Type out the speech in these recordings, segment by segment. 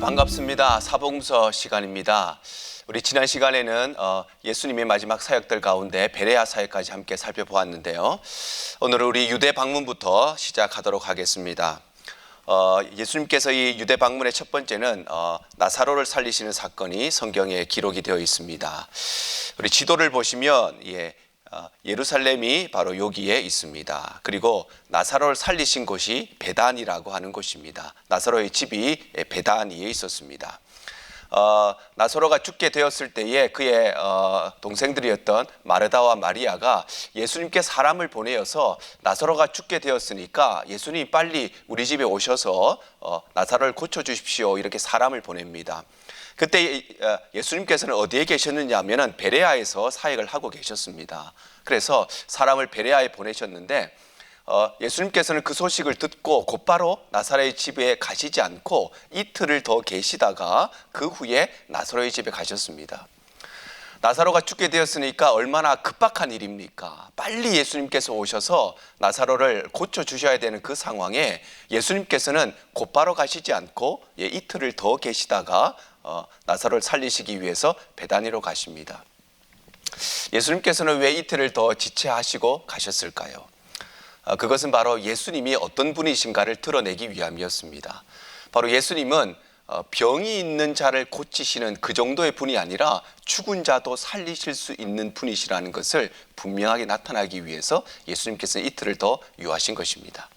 반갑습니다. 사복음서 시간입니다. 우리 지난 시간에는 예수님의 마지막 사역들 가운데 베레아 사역까지 함께 살펴보았는데요. 오늘은 우리 유대 방문부터 시작하도록 하겠습니다. 예수님께서 이 유대 방문의 첫 번째는 나사로를 살리시는 사건이 성경에 기록이 되어 있습니다. 우리 지도를 보시면 예루살렘이 바로 여기에 있습니다. 그리고 나사로를 살리신 곳이 베단이라고 하는 곳입니다. 나사로의 집이 베단이에 있었습니다. 나사로가 죽게 되었을 때에 그의 동생들이었던 마르다와 마리아가 예수님께 사람을 보내어서 나사로가 죽게 되었으니까 예수님이 빨리 우리 집에 오셔서 나사로를 고쳐주십시오, 이렇게 사람을 보냅니다. 그때 예수님께서는 어디에 계셨느냐 하면 베레아에서 사역을 하고 계셨습니다. 그래서 사람을 베레아에 보내셨는데 예수님께서는 그 소식을 듣고 곧바로 나사로의 집에 가시지 않고 이틀을 더 계시다가 그 후에 나사로의 집에 가셨습니다. 나사로가 죽게 되었으니까 얼마나 급박한 일입니까? 빨리 예수님께서 오셔서 나사로를 고쳐주셔야 되는 그 상황에 예수님께서는 곧바로 가시지 않고 이틀을 더 계시다가 나사로를 살리시기 위해서 베다니로 가십니다. 예수님께서는 왜 이틀을 더 지체하시고 가셨을까요? 그것은 바로 예수님이 어떤 분이신가를 드러내기 위함이었습니다. 바로 예수님은 병이 있는 자를 고치시는 그 정도의 분이 아니라 죽은 자도 살리실 수 있는 분이시라는 것을 분명하게 나타나기 위해서 예수님께서는 이틀을 더 유하신 것입니다.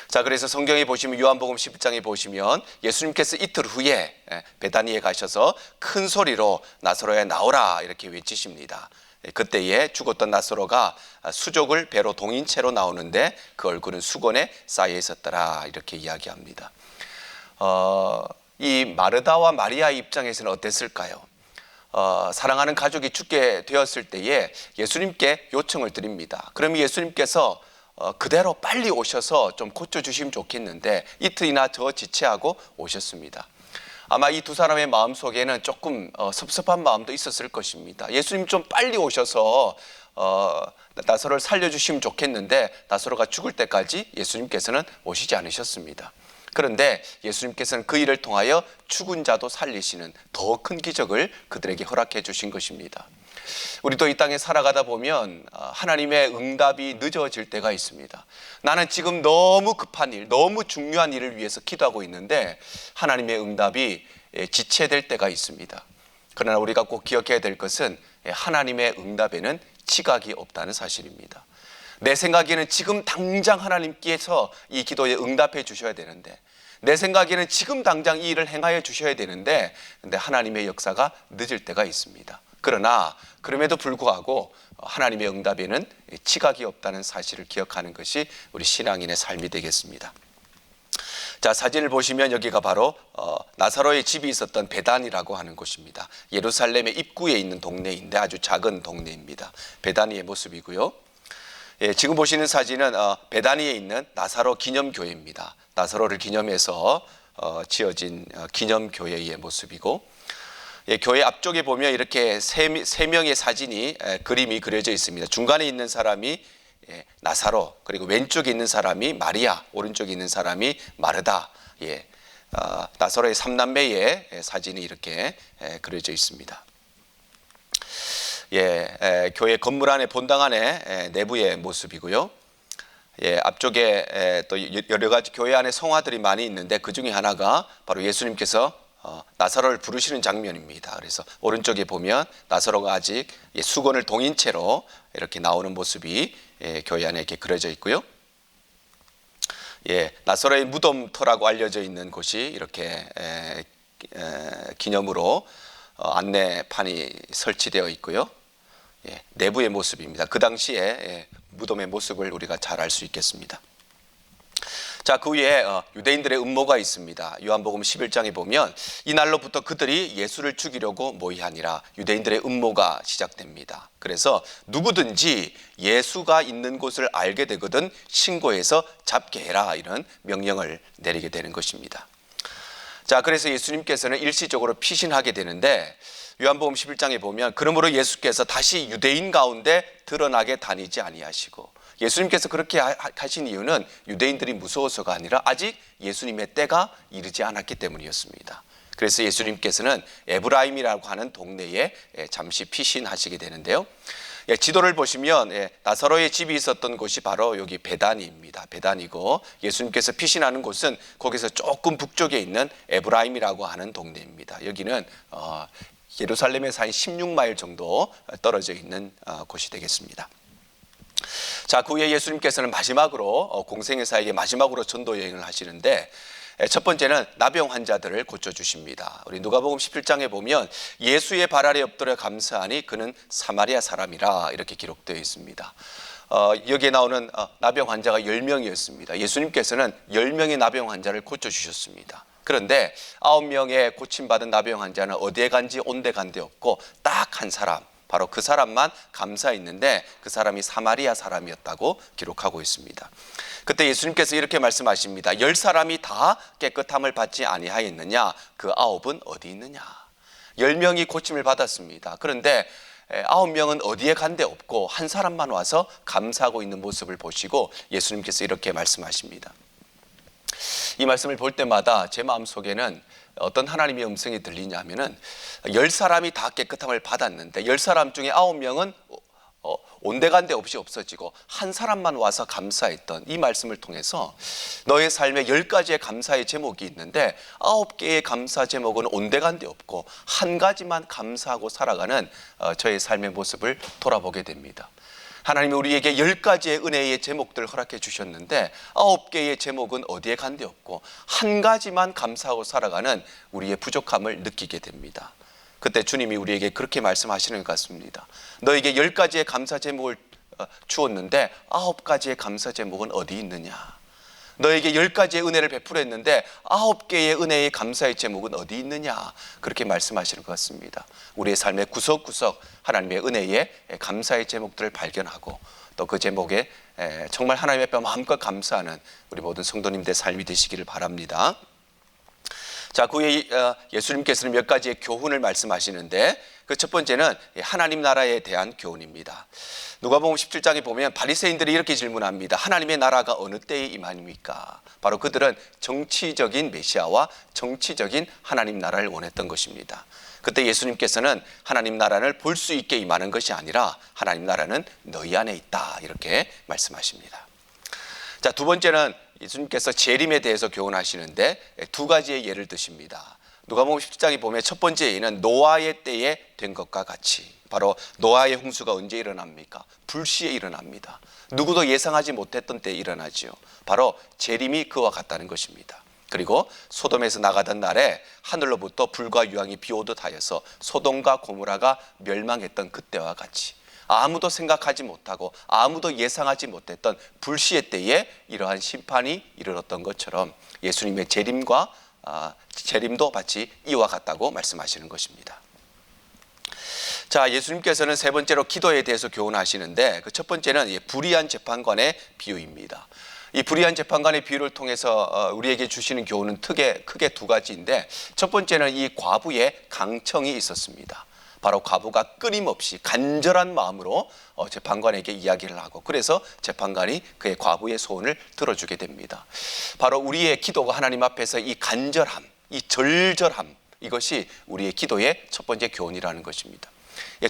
자, 그래서 성경에 보시면 요한복음 11장에 보시면 예수님께서 이틀 후에 베다니에 가셔서 큰 소리로 나사로야 나오라 이렇게 외치십니다. 그때에 죽었던 나사로가 수족을 배로 동인 채로 나오는데 그 얼굴은 수건에 쌓여 있었더라 이렇게 이야기합니다. 이 마르다와 마리아의 입장에서는 어땠을까요? 사랑하는 가족이 죽게 되었을 때에 예수님께 요청을 드립니다. 그럼 예수님께서 그대로 빨리 오셔서 좀 고쳐주시면 좋겠는데 이틀이나 더 지체하고 오셨습니다. 아마 이 두 사람의 마음속에는 조금 섭섭한 마음도 있었을 것입니다. 예수님 좀 빨리 오셔서 나사로를 살려주시면 좋겠는데 나사로가 죽을 때까지 예수님께서는 오시지 않으셨습니다. 그런데 예수님께서는 그 일을 통하여 죽은 자도 살리시는 더 큰 기적을 그들에게 허락해 주신 것입니다. 우리도 이 땅에 살아가다 보면 하나님의 응답이 늦어질 때가 있습니다. 나는 지금 너무 급한 일, 너무 중요한 일을 위해서 기도하고 있는데 하나님의 응답이 지체될 때가 있습니다. 그러나 우리가 꼭 기억해야 될 것은 하나님의 응답에는 지각이 없다는 사실입니다. 내 생각에는 지금 당장 하나님께서 이 기도에 응답해 주셔야 되는데, 내 생각에는 지금 당장 이 일을 행하여 주셔야 되는데, 근데 하나님의 역사가 늦을 때가 있습니다. 그러나 그럼에도 불구하고 하나님의 응답에는 지각이 없다는 사실을 기억하는 것이 우리 신앙인의 삶이 되겠습니다. 자, 사진을 보시면 여기가 바로 나사로의 집이 있었던 베단이라고 하는 곳입니다. 예루살렘의 입구에 있는 동네인데 아주 작은 동네입니다. 베단이의 모습이고요. 지금 보시는 사진은 베다니에 있는 나사로 기념교회입니다. 나사로를 기념해서 지어진 기념교회의 모습이고, 교회 앞쪽에 보면 이렇게 세 명의 사진이 그림이 그려져 있습니다. 중간에 있는 사람이 나사로, 그리고 왼쪽에 있는 사람이 마리아, 오른쪽에 있는 사람이 마르다. 나사로의 삼남매의 사진이 이렇게 그려져 있습니다. 교회 건물 안에 본당 안에 내부의 모습이고요. 앞쪽에 또 여러 가지 교회 안에 성화들이 많이 있는데 그 중에 하나가 바로 예수님께서 나사로를 부르시는 장면입니다. 그래서 오른쪽에 보면 나사로가 아직 수건을 동인 채로 이렇게 나오는 모습이 교회 안에 이렇게 그려져 있고요. 나사로의 무덤터라고 알려져 있는 곳이 이렇게 기념으로 안내판이 설치되어 있고요. 내부의 모습입니다. 그 당시에 무덤의 모습을 우리가 잘 알 수 있겠습니다. 자, 그 위에 유대인들의 음모가 있습니다. 요한복음 11장에 보면 이날로부터 그들이 예수를 죽이려고 모의하니라, 유대인들의 음모가 시작됩니다. 그래서 누구든지 예수가 있는 곳을 알게 되거든 신고해서 잡게 해라, 이런 명령을 내리게 되는 것입니다. 자, 그래서 예수님께서는 일시적으로 피신하게 되는데 요한복음 11장에 보면 그러므로 예수께서 다시 유대인 가운데 드러나게 다니지 아니하시고, 예수님께서 그렇게 하신 이유는 유대인들이 무서워서가 아니라 아직 예수님의 때가 이르지 않았기 때문이었습니다. 그래서 예수님께서는 에브라임이라고 하는 동네에 잠시 피신하시게 되는데요. 지도를 보시면 나사로의 집이 있었던 곳이 바로 여기 베다니입니다. 베다니고 예수님께서 피신하는 곳은 거기서 조금 북쪽에 있는 에브라임이라고 하는 동네입니다. 여기는 예루살렘에서 한 16마일 정도 떨어져 있는 곳이 되겠습니다. 자, 그 후에 예수님께서는 마지막으로 공생애사에게 마지막으로 전도 여행을 하시는데 첫 번째는 나병 환자들을 고쳐주십니다. 우리 누가복음 17장에 보면 예수의 발 아래 엎드려 감사하니 그는 사마리아 사람이라 이렇게 기록되어 있습니다. 여기에 나오는 나병 환자가 10명이었습니다. 예수님께서는 10명의 나병 환자를 고쳐주셨습니다. 그런데 9명의 고침받은 나병 환자는 어디에 간지 온데 간데 없고 딱 한 사람, 바로 그 사람만 감사했는데 그 사람이 사마리아 사람이었다고 기록하고 있습니다. 그때 예수님께서 이렇게 말씀하십니다. 10사람이 다 깨끗함을 받지 아니하였느냐? 그 9은 어디 있느냐? 10명이 고침을 받았습니다. 그런데 9명은 어디에 간 데 없고 한 사람만 와서 감사하고 있는 모습을 보시고 예수님께서 이렇게 말씀하십니다. 이 말씀을 볼 때마다 제 마음속에는 어떤 하나님의 음성이 들리냐면은 10사람이 다 깨끗함을 받았는데 10사람 중에 9명은 온데간데 없이 없어지고 한 사람만 와서 감사했던 이 말씀을 통해서 너의 삶에 10가지의 감사의 제목이 있는데 9개의 감사 제목은 온데간데 없고 한 가지만 감사하고 살아가는 저의 삶의 모습을 돌아보게 됩니다. 하나님이 우리에게 10가지의 은혜의 제목들을 허락해 주셨는데 9개의 제목은 어디에 간데 없고 한 가지만 감사하고 살아가는 우리의 부족함을 느끼게 됩니다. 그때 주님이 우리에게 그렇게 말씀하시는 것 같습니다. 너에게 10가지의 감사 제목을 주었는데 9가지의 감사 제목은 어디 있느냐? 너에게 10가지의 은혜를 베풀었는데 9개의 은혜의 감사의 제목은 어디 있느냐? 그렇게 말씀하시는 것 같습니다. 우리의 삶의 구석구석 하나님의 은혜의 감사의 제목들을 발견하고 또 그 제목에 정말 하나님 앞에 마음껏 감사하는 우리 모든 성도님들의 삶이 되시기를 바랍니다. 자, 그 후에 예수님께서는 몇 가지의 교훈을 말씀하시는데 그 첫 번째는 하나님 나라에 대한 교훈입니다. 누가복음 17장에 보면 바리새인들이 이렇게 질문합니다. 하나님의 나라가 어느 때에 임하니까? 바로 그들은 정치적인 메시아와 정치적인 하나님 나라를 원했던 것입니다. 그때 예수님께서는 하나님 나라를 볼 수 있게 임하는 것이 아니라 하나님 나라는 너희 안에 있다 이렇게 말씀하십니다. 자, 두 번째는 예수님께서 재림에 대해서 교훈하시는데 두 가지의 예를 드십니다. 누가복음 17장에 보면 첫 번째 예는 노아의 때에 된 것과 같이, 바로 노아의 홍수가 언제 일어납니까? 불시에 일어납니다. 누구도 예상하지 못했던 때에 일어나지요. 바로 재림이 그와 같다는 것입니다. 그리고 소돔에서 나가던 날에 하늘로부터 불과 유황이 비오듯 하여서 소돔과 고모라가 멸망했던 그때와 같이 아무도 생각하지 못하고 아무도 예상하지 못했던 불시의 때에 이러한 심판이 이르렀던 것처럼 예수님의 재림도 마치 이와 같다고 말씀하시는 것입니다. 자, 예수님께서는 세 번째로 기도에 대해서 교훈하시는데 그 첫 번째는 불의한 재판관의 비유입니다. 이 불의한 재판관의 비유를 통해서 우리에게 주시는 교훈은 크게 두 가지인데 첫 번째는 이 과부의 강청이 있었습니다. 바로 과부가 끊임없이 간절한 마음으로 재판관에게 이야기를 하고 그래서 재판관이 그의 과부의 소원을 들어주게 됩니다. 바로 우리의 기도가 하나님 앞에서 이 간절함, 이 절절함, 이것이 우리의 기도의 첫 번째 교훈이라는 것입니다.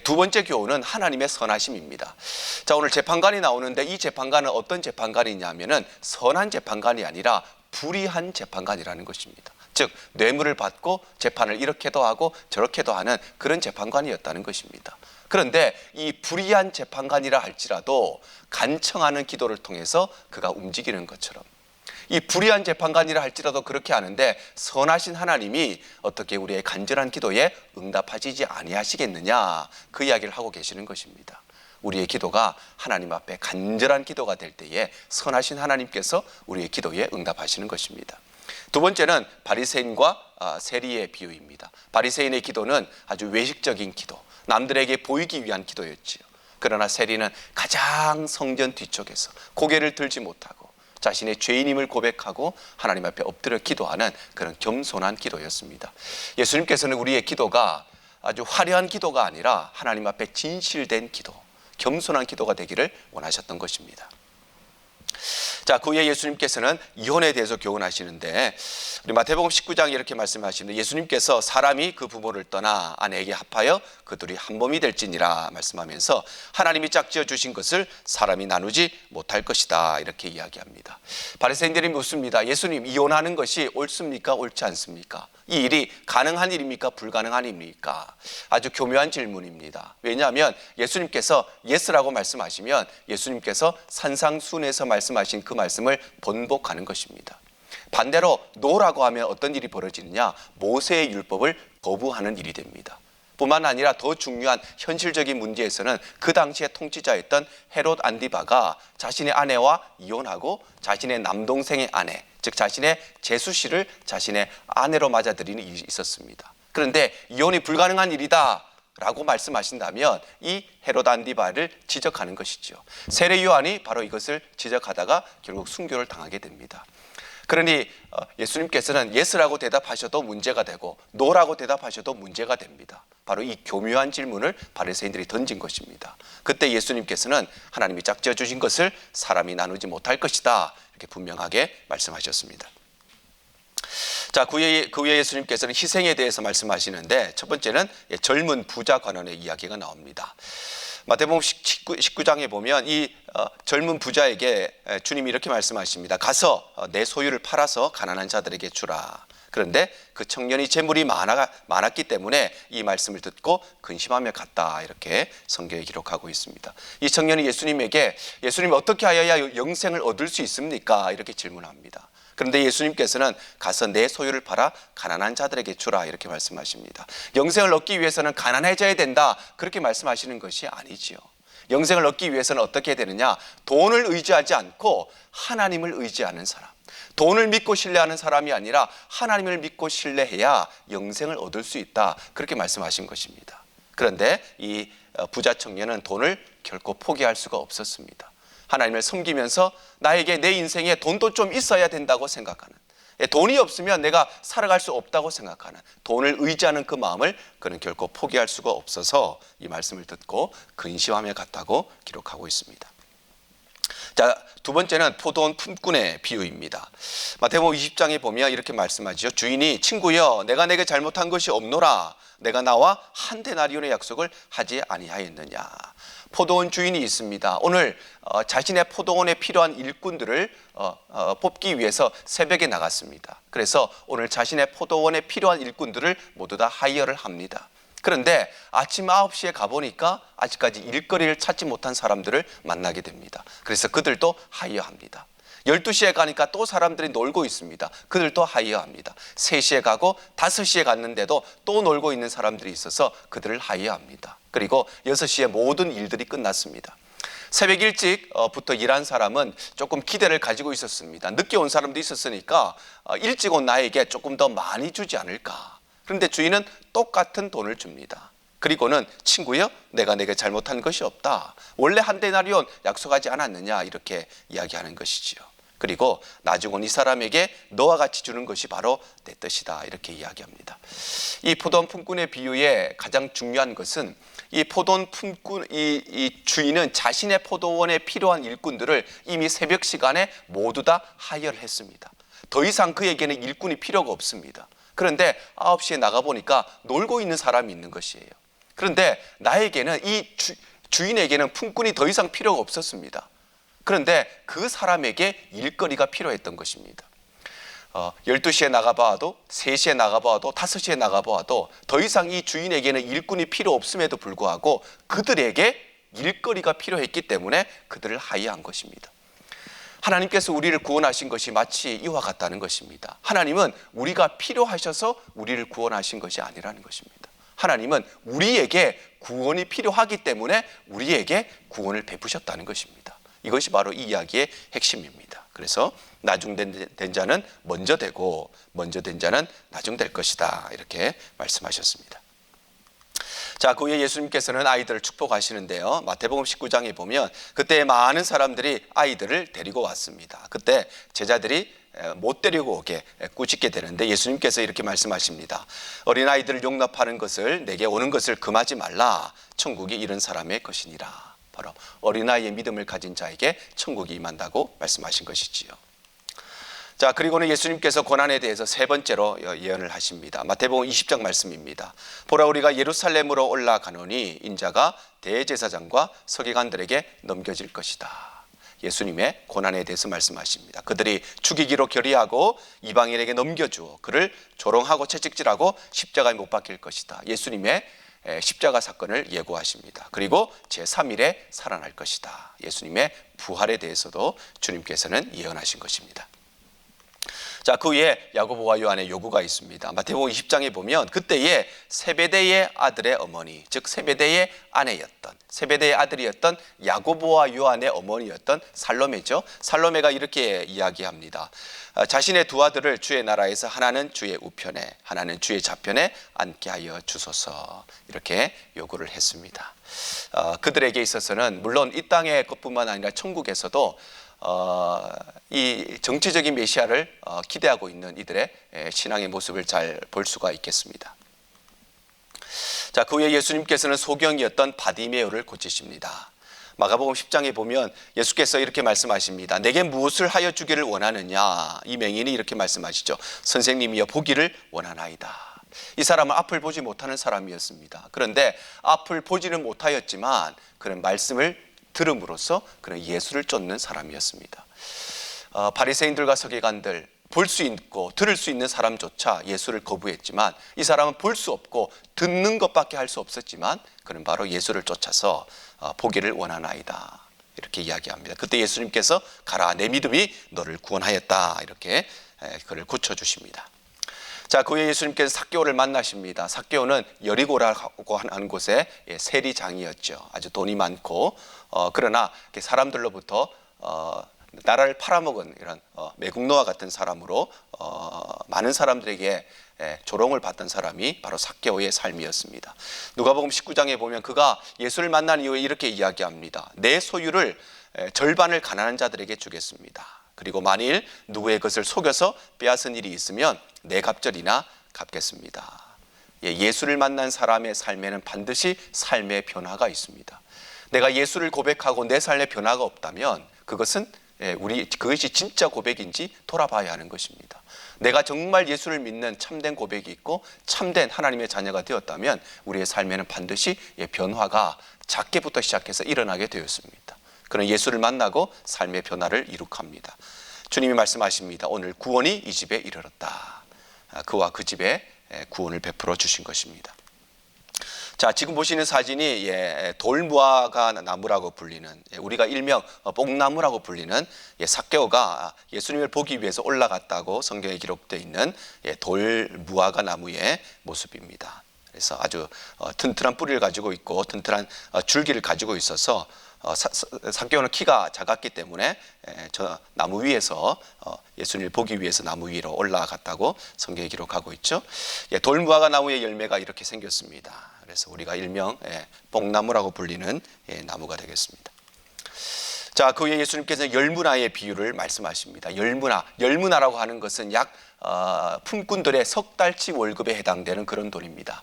두 번째 교훈은 하나님의 선하심입니다. 자, 오늘 재판관이 나오는데 이 재판관은 어떤 재판관이냐면은 선한 재판관이 아니라 불의한 재판관이라는 것입니다. 즉 뇌물을 받고 재판을 이렇게도 하고 저렇게도 하는 그런 재판관이었다는 것입니다. 그런데 이 불의한 재판관이라 할지라도 간청하는 기도를 통해서 그가 움직이는 것처럼 이 불의한 재판관이라 할지라도 그렇게 하는데 선하신 하나님이 어떻게 우리의 간절한 기도에 응답하시지 아니하시겠느냐, 그 이야기를 하고 계시는 것입니다. 우리의 기도가 하나님 앞에 간절한 기도가 될 때에 선하신 하나님께서 우리의 기도에 응답하시는 것입니다. 두 번째는 바리새인과 세리의 비유입니다. 바리새인의 기도는 아주 외식적인 기도, 남들에게 보이기 위한 기도였지요. 그러나 세리는 가장 성전 뒤쪽에서 고개를 들지 못하고 자신의 죄인임을 고백하고 하나님 앞에 엎드려 기도하는 그런 겸손한 기도였습니다. 예수님께서는 우리의 기도가 아주 화려한 기도가 아니라 하나님 앞에 진실된 기도, 겸손한 기도가 되기를 원하셨던 것입니다. 자, 그 후에 예수님께서는 이혼에 대해서 교훈하시는데 우리 마태복음 19장에 이렇게 말씀하시는데 예수님께서 사람이 그 부모를 떠나 아내에게 합하여 그들이 한 몸이 될지니라 말씀하면서 하나님이 짝지어 주신 것을 사람이 나누지 못할 것이다 이렇게 이야기합니다. 바리새인들이 묻습니다. 예수님, 이혼하는 것이 옳습니까? 옳지 않습니까? 이 일이 가능한 일입니까? 불가능한 일입니까? 아주 교묘한 질문입니다. 왜냐하면 예수님께서 예스라고 말씀하시면 예수님께서 산상순에서 말씀하신 그 말씀을 번복하는 것입니다. 반대로 노라고 하면 어떤 일이 벌어지느냐? 모세의 율법을 거부하는 일이 됩니다. 뿐만 아니라 더 중요한 현실적인 문제에서는 그 당시에 통치자였던 헤롯 안디바가 자신의 아내와 이혼하고 자신의 남동생의 아내, 즉 자신의 제수씨를 자신의 아내로 맞아들이는 일이 있었습니다. 그런데 이혼이 불가능한 일이다 라고 말씀하신다면 이 헤롯 안디바를 지적하는 것이죠. 세례 요한이 바로 이것을 지적하다가 결국 순교를 당하게 됩니다. 그러니 예수님께서는 예스라고 대답하셔도 문제가 되고 노라고 대답하셔도 문제가 됩니다. 바로 이 교묘한 질문을 바리새인들이 던진 것입니다. 그때 예수님께서는 하나님이 짝지어 주신 것을 사람이 나누지 못할 것이다 이렇게 분명하게 말씀하셨습니다. 자, 그 후에 예수님께서는 희생에 대해서 말씀하시는데 첫 번째는 젊은 부자 관원의 이야기가 나옵니다. 마태복음 19장에 보면 이 젊은 부자에게 주님이 이렇게 말씀하십니다. 가서 내 소유를 팔아서 가난한 자들에게 주라. 그런데 그 청년이 재물이 많았기 때문에 이 말씀을 듣고 근심하며 갔다 이렇게 성경에 기록하고 있습니다. 이 청년이 예수님에게 예수님 어떻게 하여야 영생을 얻을 수 있습니까? 이렇게 질문합니다. 그런데 예수님께서는 가서 내 소유를 팔아 가난한 자들에게 주라 이렇게 말씀하십니다. 영생을 얻기 위해서는 가난해져야 된다 그렇게 말씀하시는 것이 아니지요. 영생을 얻기 위해서는 어떻게 해야 되느냐? 돈을 의지하지 않고 하나님을 의지하는 사람, 돈을 믿고 신뢰하는 사람이 아니라 하나님을 믿고 신뢰해야 영생을 얻을 수 있다 그렇게 말씀하신 것입니다. 그런데 이 부자 청년은 돈을 결코 포기할 수가 없었습니다. 하나님을 섬기면서 나에게 내 인생에 돈도 좀 있어야 된다고 생각하는, 돈이 없으면 내가 살아갈 수 없다고 생각하는, 돈을 의지하는 그 마음을 그는 결코 포기할 수가 없어서 이 말씀을 듣고 근심하며 갔다고 기록하고 있습니다. 자, 두 번째는 포도원 품꾼의 비유입니다. 마태복음 20장에 보면 이렇게 말씀하죠. 주인이 친구여 내가 내게 잘못한 것이 없노라. 내가 나와 한 데나리온의 약속을 하지 아니하였느냐. 포도원 주인이 있습니다. 오늘 자신의 포도원에 필요한 일꾼들을 뽑기 위해서 새벽에 나갔습니다. 그래서 오늘 자신의 포도원에 필요한 일꾼들을 모두 다 하이어를 합니다. 그런데 아침 9시에 가보니까 아직까지 일거리를 찾지 못한 사람들을 만나게 됩니다. 그래서 그들도 하이어합니다. 12시에 가니까 또 사람들이 놀고 있습니다. 그들도 하이어합니다. 3시에 가고 5시에 갔는데도 또 놀고 있는 사람들이 있어서 그들을 하이어합니다. 그리고 6시에 모든 일들이 끝났습니다. 새벽 일찍부터 일한 사람은 조금 기대를 가지고 있었습니다. 늦게 온 사람도 있었으니까 일찍 온 나에게 조금 더 많이 주지 않을까. 그런데 주인은 똑같은 돈을 줍니다. 그리고는 친구여 내가 내게 잘못한 것이 없다. 원래 한 데나리온 약속하지 않았느냐 이렇게 이야기하는 것이지요. 그리고 나중 온 이 사람에게 너와 같이 주는 것이 바로 내 뜻이다 이렇게 이야기합니다. 이 포도원 품꾼의 비유의 가장 중요한 것은 이 포도원 품꾼 이 주인은 자신의 포도원에 필요한 일꾼들을 이미 새벽 시간에 모두 다 하이어를 했습니다. 더 이상 그에게는 일꾼이 필요가 없습니다. 그런데 9시에 나가보니까 놀고 있는 사람이 있는 것이에요. 그런데 나에게는 이 주인에게는 품꾼이 더 이상 필요가 없었습니다. 그런데 그 사람에게 일거리가 필요했던 것입니다. 12시에 나가봐도 3시에 나가봐도 5시에 나가봐도 더 이상 이 주인에게는 일꾼이 필요 없음에도 불구하고 그들에게 일거리가 필요했기 때문에 그들을 하이어한 것입니다. 하나님께서 우리를 구원하신 것이 마치 이와 같다는 것입니다. 하나님은 우리가 필요하셔서 우리를 구원하신 것이 아니라는 것입니다. 하나님은 우리에게 구원이 필요하기 때문에 우리에게 구원을 베푸셨다는 것입니다. 이것이 바로 이 이야기의 핵심입니다. 그래서 나중된 자는 먼저 되고 먼저 된 자는 나중될 것이다 이렇게 말씀하셨습니다. 자, 그 후에 예수님께서는 아이들을 축복하시는데요. 마태복음 19장에 보면 그때 많은 사람들이 아이들을 데리고 왔습니다. 그때 제자들이 못 데리고 오게 꾸짖게 되는데 예수님께서 이렇게 말씀하십니다. 어린아이들을 용납하는 것을 내게 오는 것을 금하지 말라. 천국이 이런 사람의 것이니라. 바로 어린아이의 믿음을 가진 자에게 천국이 임한다고 말씀하신 것이지요. 자, 그리고는 예수님께서 고난에 대해서 세 번째로 예언을 하십니다. 마태복음 20장 말씀입니다. 보라, 우리가 예루살렘으로 올라가노니 인자가 대제사장과 서기관들에게 넘겨질 것이다. 예수님의 고난에 대해서 말씀하십니다. 그들이 죽이기로 결의하고 이방인에게 넘겨주어 그를 조롱하고 채찍질하고 십자가에 못 박힐 것이다. 예수님의 십자가 사건을 예고하십니다. 그리고 제3일에 살아날 것이다. 예수님의 부활에 대해서도 주님께서는 예언하신 것입니다. 자, 그 위에 야고보와 요한의 요구가 있습니다. 마태복음 20장에 보면 그때에 세베대의 아들의 어머니, 즉 세베대의 아내였던, 세베대의 아들이었던 야고보와 요한의 어머니였던 살로메죠. 살로메가 이렇게 이야기합니다. 자신의 두 아들을 주의 나라에서 하나는 주의 우편에, 하나는 주의 좌편에 앉게 하여 주소서, 이렇게 요구를 했습니다. 그들에게 있어서는 물론 이 땅의 것뿐만 아니라 천국에서도 이 정치적인 메시아를 기대하고 있는 이들의 신앙의 모습을 잘 볼 수가 있겠습니다. 자, 그 후에 예수님께서는 소경이었던 바디메오를 고치십니다. 마가복음 10장에 보면 예수께서 이렇게 말씀하십니다. 내게 무엇을 하여 주기를 원하느냐? 이 맹인이 이렇게 말씀하시죠. 선생님이여, 보기를 원하나이다. 이 사람은 앞을 보지 못하는 사람이었습니다. 그런데 앞을 보지는 못하였지만 그런 말씀을 들음으로써 그는 예수를 쫓는 사람이었습니다. 바리새인들과 서기관들, 볼 수 있고 들을 수 있는 사람조차 예수를 거부했지만 이 사람은 볼 수 없고 듣는 것밖에 할 수 없었지만 그는 바로 예수를 쫓아서 보기를 원하나이다, 이렇게 이야기합니다. 그때 예수님께서 가라, 내 믿음이 너를 구원하였다, 이렇게 그를 고쳐주십니다. 자, 그 후에 예수님께서 삭개오를 만나십니다. 삭개오는 여리고라고 하는 곳의 세리장이었죠. 아주 돈이 많고 그러나 사람들로부터 나라를 팔아먹은 이런 매국노와 같은 사람으로 많은 사람들에게 조롱을 받던 사람이 바로 삭개오의 삶이었습니다. 누가복음 19장에 보면 그가 예수를 만난 이후에 이렇게 이야기합니다. 내 소유를 절반을 가난한 자들에게 주겠습니다. 그리고 만일 누구의 것을 속여서 빼앗은 일이 있으면 내 갑절이나 갚겠습니다. 예수를 만난 사람의 삶에는 반드시 삶의 변화가 있습니다. 내가 예수를 고백하고 내 삶에 변화가 없다면 그것은 그것이 진짜 고백인지 돌아봐야 하는 것입니다. 내가 정말 예수를 믿는 참된 고백이 있고 참된 하나님의 자녀가 되었다면 우리의 삶에는 반드시 변화가 작게부터 시작해서 일어나게 되었습니다. 그는 예수를 만나고 삶의 변화를 이룩합니다. 주님이 말씀하십니다. 오늘 구원이 이 집에 이르렀다. 그와 그 집에 구원을 베풀어 주신 것입니다. 자, 지금 보시는 사진이 돌무화과 나무라고 불리는, 우리가 일명 뽕나무라고 불리는 삭개오가 예수님을 보기 위해서 올라갔다고 성경에 기록되어 있는 돌무화과 나무의 모습입니다. 그래서 아주 튼튼한 뿌리를 가지고 있고 튼튼한 줄기를 가지고 있어서 삭개오는 키가 작았기 때문에 저 나무 위에서 예수님을 보기 위해서 나무 위로 올라갔다고 성경에 기록하고 있죠. 돌무화과 나무의 열매가 이렇게 생겼습니다. 그래서 우리가 일명 뽕나무라고 불리는 나무가 되겠습니다. 자, 그 후에 예수님께서 열문화의 비유를 말씀하십니다. 열문화라고 하는 것은 약 품꾼들의 석 달치 월급에 해당되는 그런 돈입니다.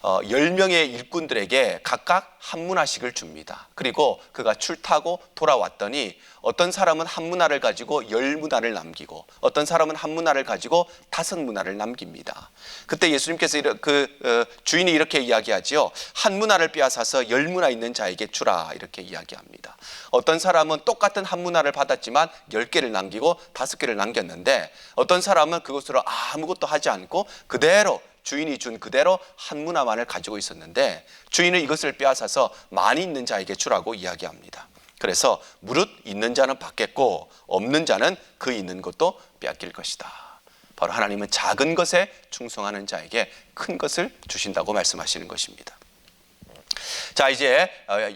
10명의 일꾼들에게 각각 한 문화씩을 줍니다. 그리고 그가 출타고 돌아왔더니 어떤 사람은 한 문화를 가지고 10문화를 남기고 어떤 사람은 한 문화를 가지고 5문화를 남깁니다. 그때 예수님께서 주인이 이렇게 이야기하지요. 한 문화를 빼앗아서 10문화 있는 자에게 주라, 이렇게 이야기합니다. 어떤 사람은 똑같은 한 문화를 받았지만 10개를 남기고 5개를 남겼는데 어떤 사람은 그것으로 아무것도 하지 않고 그대로 주인이 준 그대로 한 문화만을 가지고 있었는데 주인은 이것을 빼앗아서 많이 있는 자에게 주라고 이야기합니다. 그래서 무릇 있는 자는 받겠고 없는 자는 그 있는 것도 빼앗길 것이다. 바로 하나님은 작은 것에 충성하는 자에게 큰 것을 주신다고 말씀하시는 것입니다. 자, 이제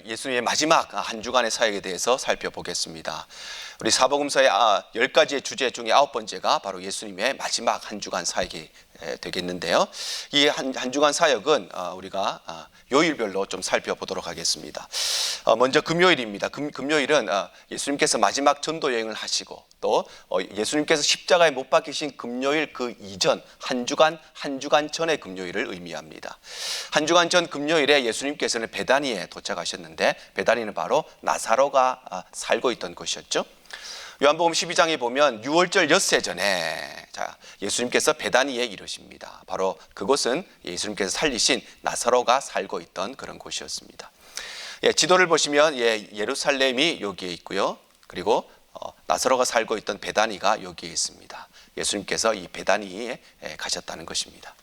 예수님의 마지막 한 주간의 사역에 대해서 살펴보겠습니다. 우리 사복음서의 10가지의 주제 중에 9번째가 바로 예수님의 마지막 한 주간 사역이 되겠는데요. 이 한 주간 사역은 우리가 요일별로 좀 살펴보도록 하겠습니다. 먼저 금요일입니다. 금요일은 예수님께서 마지막 전도 여행을 하시고 또 예수님께서 십자가에 못 박히신 금요일 그 이전 한 주간 전의 금요일을 의미합니다. 한 주간 전 금요일에 예수님께서는 베다니에 도착하셨는데 베다니는 바로 나사로가 살고 있던 곳이었죠. 요한복음 12장에 보면 6월절 엿새 전에 예수님께서 베다니에 이르십니다. 바로 그곳은 예수님께서 살리신 나사로가 살고 있던 그런 곳이었습니다. 지도를 보시면 예루살렘이 여기에 있고요. 그리고 나사로가 살고 있던 베다니가 여기에 있습니다. 예수님께서 이 베다니에 가셨다는 것입니다.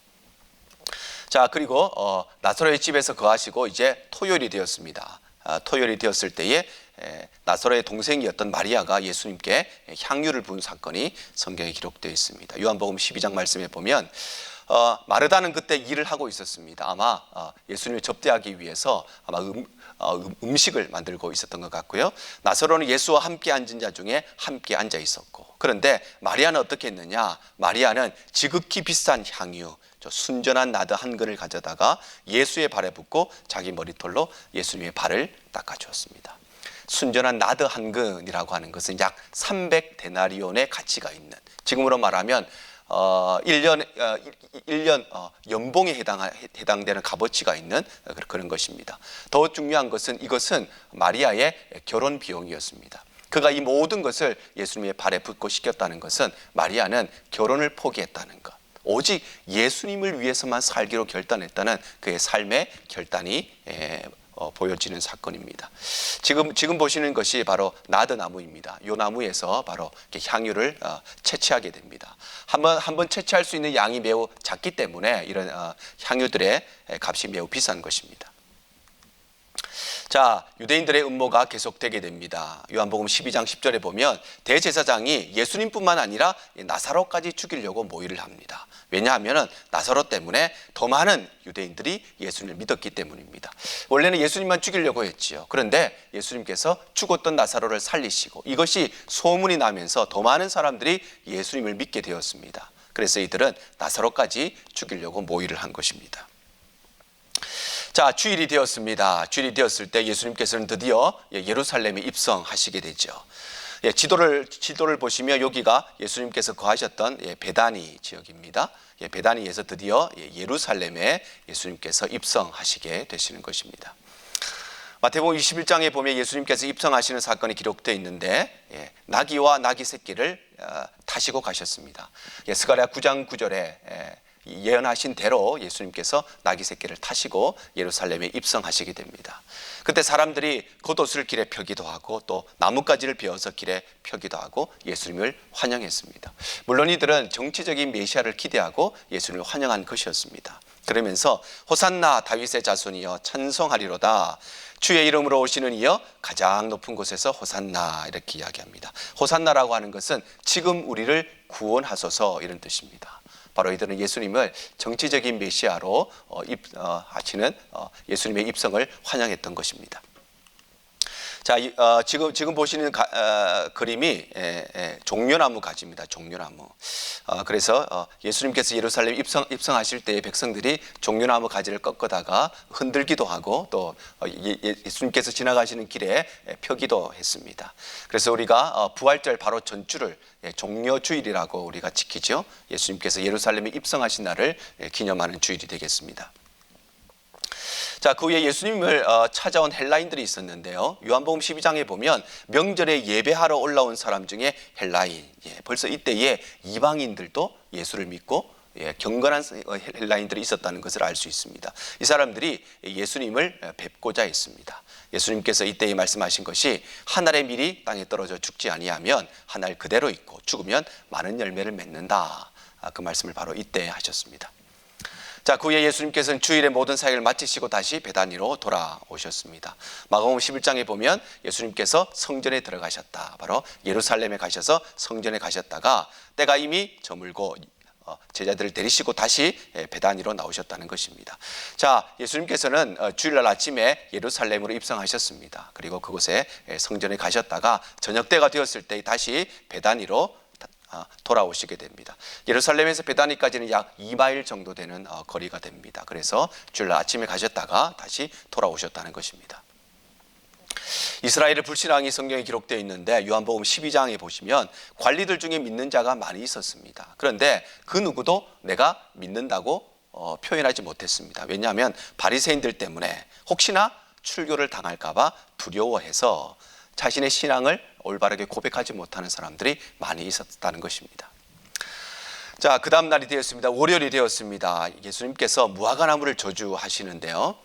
자, 그리고 나사로의 집에서 거하시고 이제 토요일이 되었습니다. 토요일이 되었을 때에 나사로의 동생이었던 마리아가 예수님께 향유를 부은 사건이 성경에 기록되어 있습니다. 요한복음 12장 말씀에 보면 마르다는 그때 일을 하고 있었습니다. 아마 예수님을 접대하기 위해서 아마 음식을 만들고 있었던 것 같고요. 나사로는 예수와 함께 앉은 자 중에 함께 앉아 있었고, 그런데 마리아는 어떻게 했느냐? 마리아는 지극히 비싼 향유, 순전한 나드 한 근을 가져다가 예수의 발에 붓고 자기 머리털로 예수님의 발을 닦아주었습니다. 순전한 나드 한 근이라고 하는 것은 약 300데나리온의 가치가 있는, 지금으로 말하면 1년 연봉에 해당되는 값어치가 있는 그런 것입니다. 더 중요한 것은 이것은 마리아의 결혼 비용이었습니다. 그가 이 모든 것을 예수님의 발에 붓고 씻겼다는 것은 마리아는 결혼을 포기했다는 것, 오직 예수님을 위해서만 살기로 결단했다는 그의 삶의 결단이 보여지는 사건입니다. 지금 보시는 것이 바로 나드나무입니다. 이 나무에서 바로 향유를 채취하게 됩니다. 한번 채취할 수 있는 양이 매우 작기 때문에 이런 향유들의 값이 매우 비싼 것입니다. 자, 유대인들의 음모가 계속되게 됩니다. 요한복음 12장 10절에 보면 대제사장이 예수님뿐만 아니라 나사로까지 죽이려고 모의를 합니다. 왜냐하면 나사로 때문에 더 많은 유대인들이 예수님을 믿었기 때문입니다. 원래는 예수님만 죽이려고 했지요. 그런데 예수님께서 죽었던 나사로를 살리시고 이것이 소문이 나면서 더 많은 사람들이 예수님을 믿게 되었습니다. 그래서 이들은 나사로까지 죽이려고 모의를 한 것입니다. 자, 주일이 되었습니다. 주일이 되었을 때 예수님께서는 드디어 예루살렘에 입성하시게 되죠. 지도를 보시면 여기가 예수님께서 거하셨던 베다니 지역입니다. 베다니에서 드디어 예루살렘에 예수님께서 입성하시게 되시는 것입니다. 마태복음 21장에 보면 예수님께서 입성하시는 사건이 기록되어 있는데 나귀와 나귀 새끼를 타시고 가셨습니다. 스가랴 9장 9절에 예언하신 대로 예수님께서 나귀 새끼를 타시고 예루살렘에 입성하시게 됩니다. 그때 사람들이 겉옷을 길에 펴기도 하고 또 나뭇가지를 베어서 길에 펴기도 하고 예수님을 환영했습니다. 물론 이들은 정치적인 메시아를 기대하고 예수님을 환영한 것이었습니다. 그러면서 호산나 다윗의 자손이여 찬송하리로다, 주의 이름으로 오시는 이여 가장 높은 곳에서 호산나, 이렇게 이야기합니다. 호산나라고 하는 것은 지금 우리를 구원하소서, 이런 뜻입니다. 바로 이들은 예수님을 정치적인 메시아로 하시는 예수님의 입성을 환영했던 것입니다. 자, 지금 보시는 그림이 종려나무 가지입니다. 종려나무. 그래서 예수님께서 예루살렘 입성하실 때의 백성들이 종려나무 가지를 꺾어다가 흔들기도 하고 또 예수님께서 지나가시는 길에 펴기도 했습니다. 그래서 우리가 부활절 바로 전주를 종려주일이라고 우리가 지키죠. 예수님께서 예루살렘에 입성하신 날을 기념하는 주일이 되겠습니다. 자, 그 후에 예수님을 찾아온 헬라인들이 있었는데요. 요한복음 12장에 보면 명절에 예배하러 올라온 사람 중에 헬라인, 벌써 이때에 이방인들도 예수를 믿고 경건한 헬라인들이 있었다는 것을 알 수 있습니다. 이 사람들이 예수님을 뵙고자 했습니다. 예수님께서 이때에 말씀하신 것이 한 알의 밀이 땅에 떨어져 죽지 아니하면 한 알 그대로 있고 죽으면 많은 열매를 맺는다. 그 말씀을 바로 이때 하셨습니다. 자, 그 후에 예수님께서는 주일의 모든 사역을 마치시고 다시 베다니로 돌아오셨습니다. 마가복음 11장에 보면 예수님께서 성전에 들어가셨다. 바로 예루살렘에 가셔서 성전에 가셨다가 때가 이미 저물고 제자들을 데리시고 다시 베다니로 나오셨다는 것입니다. 자, 예수님께서는 주일날 아침에 예루살렘으로 입성하셨습니다. 그리고 그곳에 성전에 가셨다가 저녁 때가 되었을 때 다시 베다니로 돌아오시게 됩니다. 예루살렘에서 베다니까지는 약 2마일 정도 되는 거리가 됩니다. 그래서 주일날 아침에 가셨다가 다시 돌아오셨다는 것입니다. 이스라엘의 불신앙이 성경에 기록되어 있는데 요한복음 12장에 보시면 관리들 중에 믿는 자가 많이 있었습니다. 그런데 그 누구도 내가 믿는다고 표현하지 못했습니다. 왜냐하면 바리새인들 때문에 혹시나 출교를 당할까 봐 두려워해서 자신의 신앙을 올바르게 고백하지 못하는 사람들이 많이 있었다는 것입니다. 자, 그 다음 날이 되었습니다. 월요일이 되었습니다. 예수님께서 무화과나무를 저주하시는데요.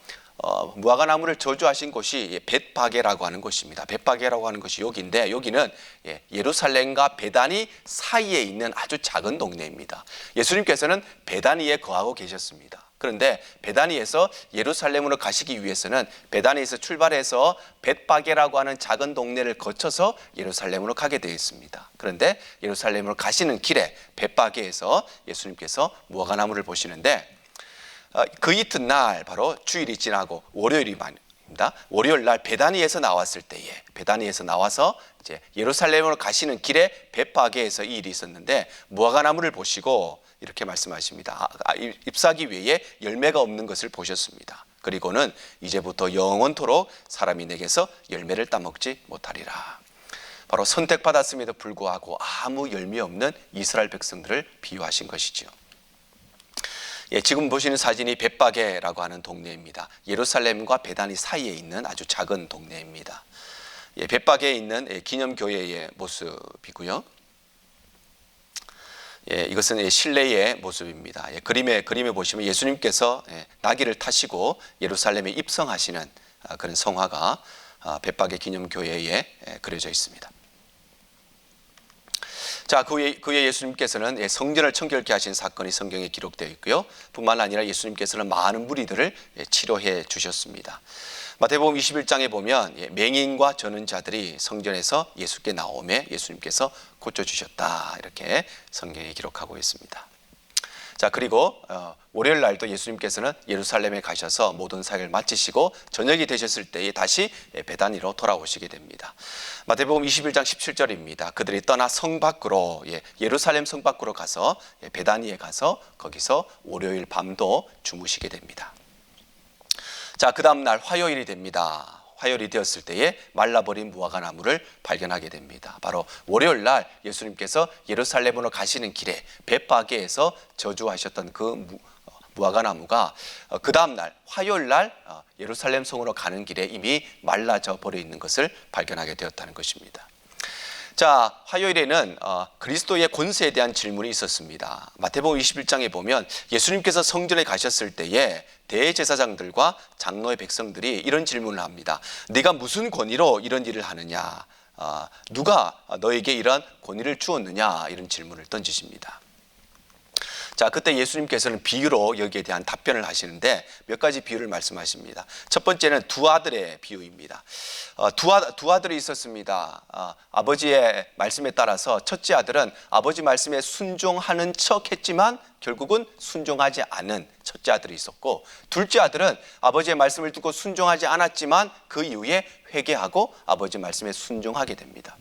무화과나무를 저주하신 곳이 벳바게라고 하는 곳입니다. 벳바게라고 하는 것이 여기인데 여기는 예루살렘과 베다니 사이에 있는 아주 작은 동네입니다. 예수님께서는 베다니에 거하고 계셨습니다. 그런데 베다니에서 예루살렘으로 가시기 위해서는 베다니에서 출발해서 벳바게라고 하는 작은 동네를 거쳐서 예루살렘으로 가게 되어 있습니다. 그런데 예루살렘으로 가시는 길에 벳바게에서 예수님께서 무화과나무를 보시는데 그 이튿날 바로 주일이 지나고 월요일입니다. 월요일 날 베다니에서 나왔을 때에 베다니에서 나와서 이제 예루살렘으로 가시는 길에 벳바게에서 이 일이 있었는데 무화과나무를 보시고 이렇게 말씀하십니다. 잎사귀 외에 열매가 없는 것을 보셨습니다. 그리고는 이제부터 영원토록 사람이 내게서 열매를 따먹지 못하리라. 바로 선택받았음에도 불구하고 아무 열매 없는 이스라엘 백성들을 비유하신 것이죠. 지금 보시는 사진이 벳바게라고 하는 동네입니다. 예루살렘과 베다니 사이에 있는 아주 작은 동네입니다. 벳바게에 있는 기념교회의 모습이고요. 이것은 실내의 모습입니다. 그림에 보시면 예수님께서 나귀를 타시고 예루살렘에 입성하시는 그런 성화가 벳바게 기념교회에 그려져 있습니다. 자, 그 후에 예수님께서는 성전을 청결케 하신 사건이 성경에 기록되어 있고요. 뿐만 아니라 예수님께서는 많은 무리들을 치료해 주셨습니다. 마태복음 21장에 보면 맹인과 저는 자들이 성전에서 예수께 나오매 예수님께서 고쳐주셨다, 이렇게 성경에 기록하고 있습니다. 자, 그리고 월요일 날도 예수님께서는 예루살렘에 가셔서 모든 사역을 마치시고 저녁이 되셨을 때에 다시 베다니로 돌아오시게 됩니다. 마태복음 21장 17절입니다. 그들이 떠나 성 밖으로 예루살렘 성 밖으로 가서 베다니에 가서 거기서 월요일 밤도 주무시게 됩니다. 자, 그 다음 날 화요일이 됩니다. 화요일이 되었을 때에 말라버린 무화과나무를 발견하게 됩니다. 바로 월요일 날 예수님께서 예루살렘으로 가시는 길에 벳바게에서 저주하셨던 그 무화과나무가 그 다음 날 화요일 날 예루살렘 성으로 가는 길에 이미 말라져 버려 있는 것을 발견하게 되었다는 것입니다. 자, 화요일에는 그리스도의 권세에 대한 질문이 있었습니다. 마태복음 21장에 보면 예수님께서 성전에 가셨을 때에 대제사장들과 장로의 백성들이 이런 질문을 합니다. 네가 무슨 권위로 이런 일을 하느냐? 누가 너에게 이런 권위를 주었느냐? 이런 질문을 던지십니다. 자, 그때 예수님께서는 비유로 여기에 대한 답변을 하시는데 몇 가지 비유를 말씀하십니다. 첫 번째는 두 아들의 비유입니다. 두 아들이 있었습니다. 아버지의 말씀에 따라서 첫째 아들은 아버지 말씀에 순종하는 척 했지만 결국은 순종하지 않은 첫째 아들이 있었고, 둘째 아들은 아버지의 말씀을 듣고 순종하지 않았지만 그 이후에 회개하고 아버지 말씀에 순종하게 됩니다.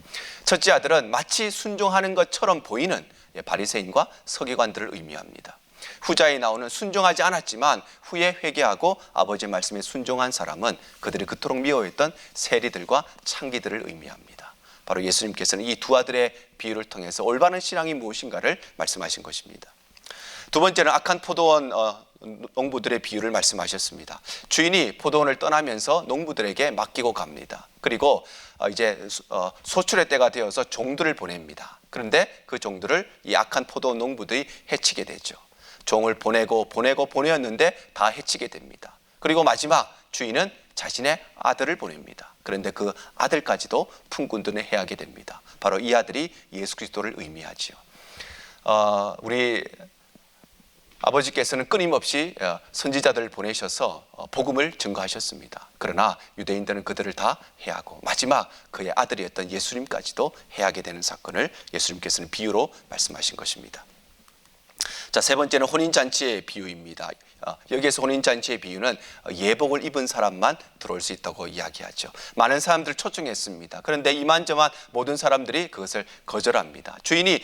첫째 아들은 마치 순종하는 것처럼 보이는 바리새인과 서기관들을 의미합니다. 후자에 나오는 순종하지 않았지만 후에 회개하고 아버지의 말씀에 순종한 사람은 그들이 그토록 미워했던 세리들과 창기들을 의미합니다. 바로 예수님께서는 이 두 아들의 비유를 통해서 올바른 신앙이 무엇인가를 말씀하신 것입니다. 두 번째는 악한 포도원 농부들의 비유를 말씀하셨습니다. 주인이 포도원을 떠나면서 농부들에게 맡기고 갑니다. 그리고 이제 소출의 때가 되어서 종들을 보냅니다. 그런데 그 종들을 이 악한 포도원 농부들이 해치게 되죠. 종을 보내었는데 다 해치게 됩니다. 그리고 마지막 주인은 자신의 아들을 보냅니다. 그런데 그 아들까지도 품꾼들은 해하게 됩니다. 바로 이 아들이 예수 그리스도를 의미하지요. 우리 아버지께서는 끊임없이 선지자들을 보내셔서 복음을 증거하셨습니다. 그러나 유대인들은 그들을 다 해하고 마지막 그의 아들이었던 예수님까지도 해하게 되는 사건을 예수님께서는 비유로 말씀하신 것입니다. 자, 세 번째는 혼인잔치의 비유입니다. 여기에서 혼인잔치의 비유는 예복을 입은 사람만 들어올 수 있다고 이야기하죠. 많은 사람들 초청했습니다. 그런데 이만저만 모든 사람들이 그것을 거절합니다. 주인이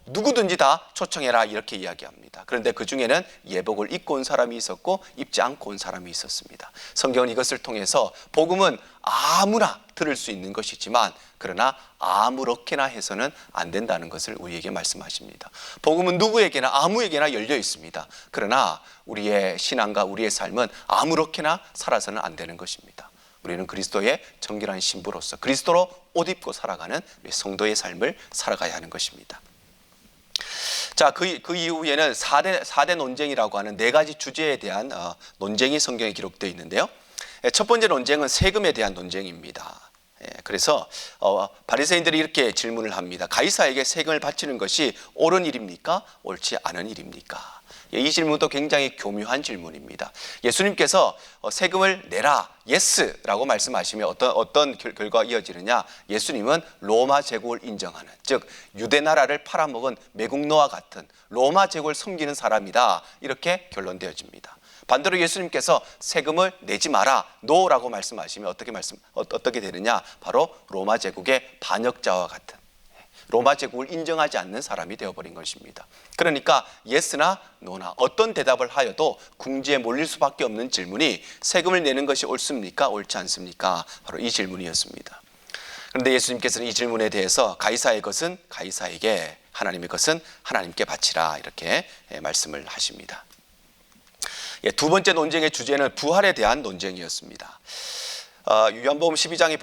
누구든지 다 초청해라 이렇게 이야기합니다. 그런데 그 중에는 예복을 입고 온 사람이 있었고 입지 않고 온 사람이 있었습니다. 성경은 이것을 통해서 복음은 아무나 들을 수 있는 것이지만 그러나 아무렇게나 해서는 안 된다는 것을 우리에게 말씀하십니다. 복음은 누구에게나 아무에게나 열려 있습니다. 그러나 우리의 신앙과 우리의 삶은 아무렇게나 살아서는 안 되는 것입니다. 우리는 그리스도의 정결한 신부로서 그리스도로 옷 입고 살아가는 우리 성도의 삶을 살아가야 하는 것입니다. 자, 그 이후에는 4대 논쟁이라고 하는 4가지 주제에 대한 논쟁이 성경에 기록되어 있는데요. 첫 번째 논쟁은 세금에 대한 논쟁입니다. 그래서 바리새인들이 이렇게 질문을 합니다. 가이사에게 세금을 바치는 것이 옳은 일입니까? 옳지 않은 일입니까? 이 질문도 굉장히 교묘한 질문입니다. 예수님께서 세금을 내라, 예스라고 말씀하시면 어떤 결과가 이어지느냐? 예수님은 로마 제국을 인정하는, 즉 유대 나라를 팔아먹은 매국노와 같은 로마 제국을 섬기는 사람이다, 이렇게 결론되어집니다. 반대로 예수님께서 세금을 내지 마라, 노라고 말씀하시면 어떻게 되느냐? 바로 로마 제국의 반역자와 같은, 로마 제국을 인정하지 않는 사람이 되어버린 것입니다. 그러니까 예스나 노나 어떤 대답을 하여도 궁지에 몰릴 수밖에 없는 질문이 세금을 내는 것이 옳습니까? 옳지 않습니까? 바로 이 질문이었습니다. 그런데 예수님께서는 이 질문에 대해서 가이사의 것은 가이사에게, 하나님의 것은 하나님께 바치라, 이렇게 말씀을 하십니다. 두 번째 논쟁의 주제는 부활에 대한 논쟁이었습니다. 요한복음 12장에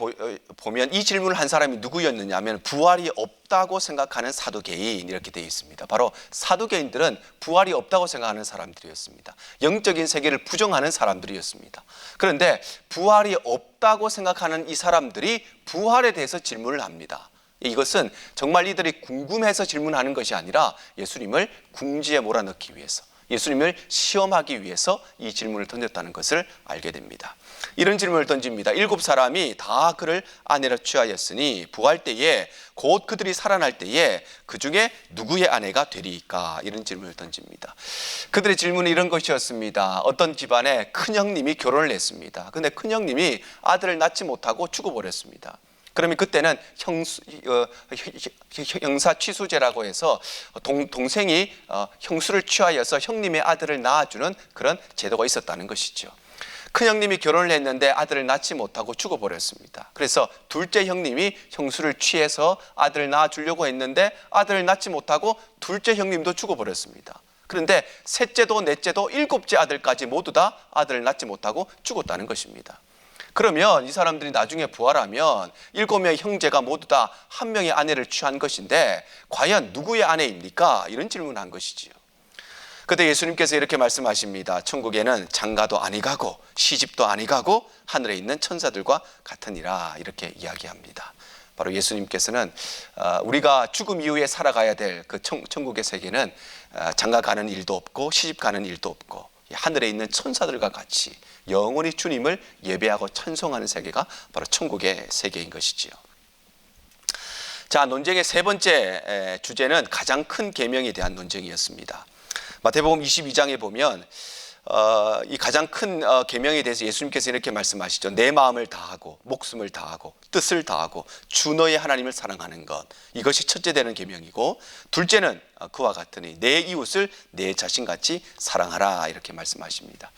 보면 이 질문을 한 사람이 누구였느냐 하면 부활이 없다고 생각하는 사두개인, 이렇게 되어 있습니다. 바로 사두개인들은 부활이 없다고 생각하는 사람들이었습니다. 영적인 세계를 부정하는 사람들이었습니다. 그런데 부활이 없다고 생각하는 이 사람들이 부활에 대해서 질문을 합니다. 이것은 정말 이들이 궁금해서 질문하는 것이 아니라 예수님을 궁지에 몰아넣기 위해서, 예수님을 시험하기 위해서 이 질문을 던졌다는 것을 알게 됩니다. 이런 질문을 던집니다. 7사람이 다 그를 아내로 취하였으니 부활 때에, 곧 그들이 살아날 때에 그 중에 누구의 아내가 되리이까? 이런 질문을 던집니다. 그들의 질문은 이런 것이었습니다. 어떤 집안에 큰형님이 결혼을 했습니다. 그런데 큰형님이 아들을 낳지 못하고 죽어버렸습니다. 그러면 그때는 형사취수제라고 해서 동생이 형수를 취하여서 형님의 아들을 낳아주는 그런 제도가 있었다는 것이죠. 큰형님이 결혼을 했는데 아들을 낳지 못하고 죽어버렸습니다. 그래서 둘째 형님이 형수를 취해서 아들을 낳아주려고 했는데 아들을 낳지 못하고 둘째 형님도 죽어버렸습니다. 그런데 셋째도 넷째도 7째 아들까지 모두 다 아들을 낳지 못하고 죽었다는 것입니다. 그러면 이 사람들이 나중에 부활하면 7명의 형제가 모두 다 한 명의 아내를 취한 것인데 과연 누구의 아내입니까? 이런 질문을 한 것이지요. 그때 예수님께서 이렇게 말씀하십니다. 천국에는 장가도 아니 가고 시집도 아니 가고 하늘에 있는 천사들과 같으니라, 이렇게 이야기합니다. 바로 예수님께서는 우리가 죽음 이후에 살아가야 될 그 천국의 세계는 장가 가는 일도 없고 시집 가는 일도 없고 하늘에 있는 천사들과 같이 영원히 주님을 예배하고 찬송하는 세계가 바로 천국의 세계인 것이지요. 자, 논쟁의 세 번째 주제는 가장 큰 계명에 대한 논쟁이었습니다. 마태복음 22장에 보면 이 가장 큰 계명에 대해서 예수님께서 이렇게 말씀하시죠. 내 마음을 다하고 목숨을 다하고 뜻을 다하고 주 너의 하나님을 사랑하는 것, 이것이 첫째 되는 계명이고, 둘째는 그와 같으니 내 이웃을 내 자신같이 사랑하라, 이렇게 말씀하십니다.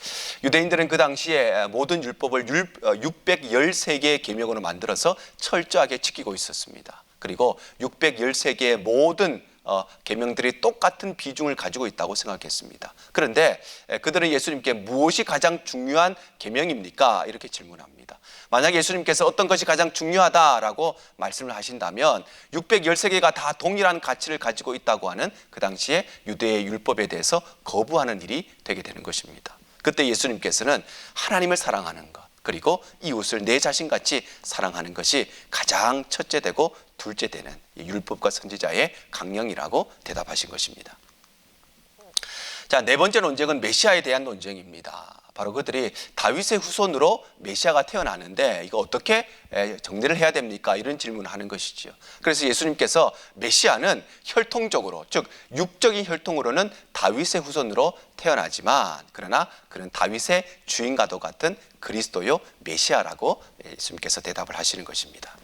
유대인들은 그 당시에 모든 율법을 613개의 계명으로 만들어서 철저하게 지키고 있었습니다. 그리고 613개의 모든 계명들이 똑같은 비중을 가지고 있다고 생각했습니다. 그런데 그들은 예수님께 무엇이 가장 중요한 계명입니까? 이렇게 질문합니다. 만약 예수님께서 어떤 것이 가장 중요하다라고 말씀을 하신다면 613개가 다 동일한 가치를 가지고 있다고 하는 그 당시에 유대의 율법에 대해서 거부하는 일이 되게 되는 것입니다. 그때 예수님께서는 하나님을 사랑하는 것, 그리고 이웃을 내 자신같이 사랑하는 것이 가장 첫째 되고 둘째 되는 율법과 선지자의 강령이라고 대답하신 것입니다. 자, 네 번째 논쟁은 메시아에 대한 논쟁입니다. 바로 그들이 다윗의 후손으로 메시아가 태어나는데 이거 어떻게 정리를 해야 됩니까? 이런 질문을 하는 것이지요. 그래서 예수님께서 메시아는 혈통적으로, 즉 육적인 혈통으로는 다윗의 후손으로 태어나지만 그러나 그는 다윗의 주인과도 같은 그리스도요 메시아라고 예수님께서 대답을 하시는 것입니다.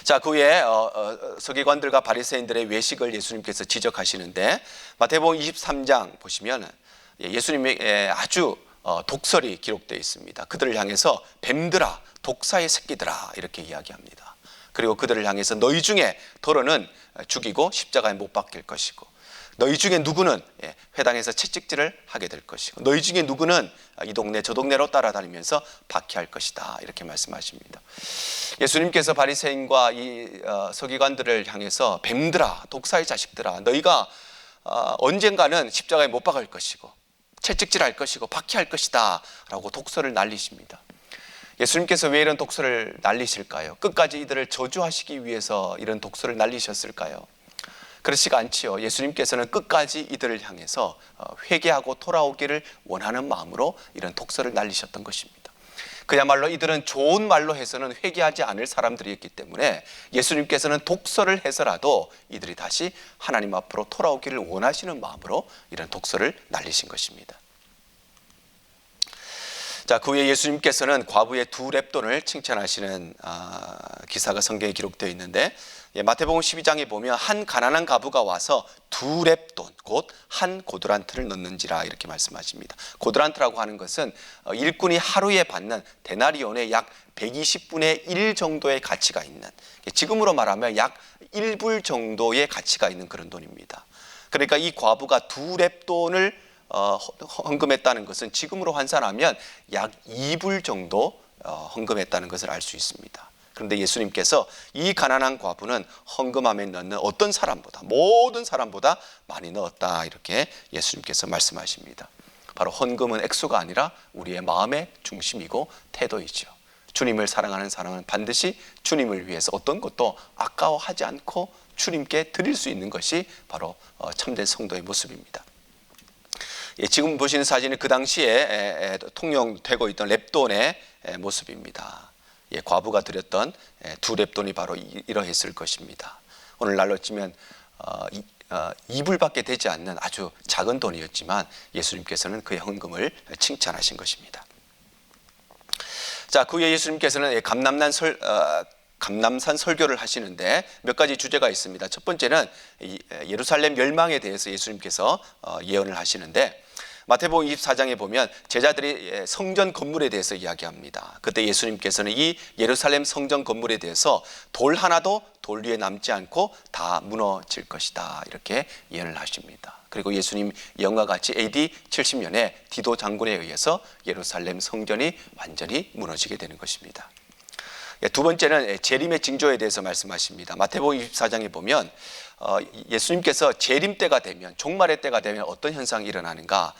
자, 그 후에 서기관들과 바리새인들의 외식을 예수님께서 지적하시는데 마태복음 23장 보시면 예수님의 아주 독설이 기록되어 있습니다. 그들을 향해서 뱀들아, 독사의 새끼들아 이렇게 이야기합니다. 그리고 그들을 향해서 너희 중에 더러는 죽이고 십자가에 못 박힐 것이고 너희 중에 누구는 회당에서 채찍질을 하게 될 것이고 너희 중에 누구는 이 동네 저 동네로 따라다니면서 박해할 것이다 이렇게 말씀하십니다. 예수님께서 바리새인과 이 서기관들을 향해서 뱀들아, 독사의 자식들아, 너희가 언젠가는 십자가에 못 박을 것이고 채찍질할 것이고 박해할 것이다 라고 독설을 날리십니다. 예수님께서 왜 이런 독설을 날리실까요? 끝까지 이들을 저주하시기 위해서 이런 독설을 날리셨을까요? 그렇지가 않지요. 예수님께서는 끝까지 이들을 향해서 회개하고 돌아오기를 원하는 마음으로 이런 독설을 날리셨던 것입니다. 그야말로 이들은 좋은 말로 해서는 회개하지 않을 사람들이었기 때문에 예수님께서는 독설을 해서라도 이들이 다시 하나님 앞으로 돌아오기를 원하시는 마음으로 이런 독설을 날리신 것입니다. 자, 그 후에 예수님께서는 과부의 두 랩돈을 칭찬하시는 기사가 성경에 기록되어 있는데 마태복음 12장에 보면 한 가난한 과부가 와서 두 랩돈 곧 한 고드란트를 넣는지라 이렇게 말씀하십니다. 고드란트라고 하는 것은 일꾼이 하루에 받는 데나리온의 약 120분의 1 정도의 가치가 있는, 지금으로 말하면 약 1불 정도의 가치가 있는 그런 돈입니다. 그러니까 이 과부가 두 랩돈을 헌금했다는 것은 지금으로 환산하면 약 2불 정도 헌금했다는 것을 알 수 있습니다. 그런데 예수님께서 이 가난한 과부는 헌금함에 넣는 어떤 사람보다, 모든 사람보다 많이 넣었다 이렇게 예수님께서 말씀하십니다. 바로 헌금은 액수가 아니라 우리의 마음의 중심이고 태도이죠. 주님을 사랑하는 사람은 반드시 주님을 위해서 어떤 것도 아까워하지 않고 주님께 드릴 수 있는 것이 바로 참된 성도의 모습입니다. 지금 보시는 사진은 그 당시에 통용되고 있던 랩돈의 모습입니다. 과부가 드렸던 두 랩돈이 바로 이러했을 것입니다. 오늘날로 치면 2불밖에 되지 않는 아주 작은 돈이었지만 예수님께서는 그의 헌금을 칭찬하신 것입니다. 자, 그 후에 예수님께서는 감람산 설교를 하시는데 몇 가지 주제가 있습니다. 첫 번째는 예루살렘 멸망에 대해서 예수님께서 예언을 하시는데 마태복음 24장에 보면 제자들이 성전 건물에 대해서 이야기합니다. 그때 예수님께서는 이 예루살렘 성전 건물에 대해서 돌 하나도 돌 위에 남지 않고 다 무너질 것이다 이렇게 예언을 하십니다. 그리고 예수님 예언과 같이 AD 70년에 디도 장군에 의해서 예루살렘 성전이 완전히 무너지게 되는 것입니다. 두 번째는 재림의 징조에 대해서 말씀하십니다. 마태복음 24장에 보면 예수님께서 재림 때가 되면, 종말의 때가 되면 어떤 현상이 일어나는가?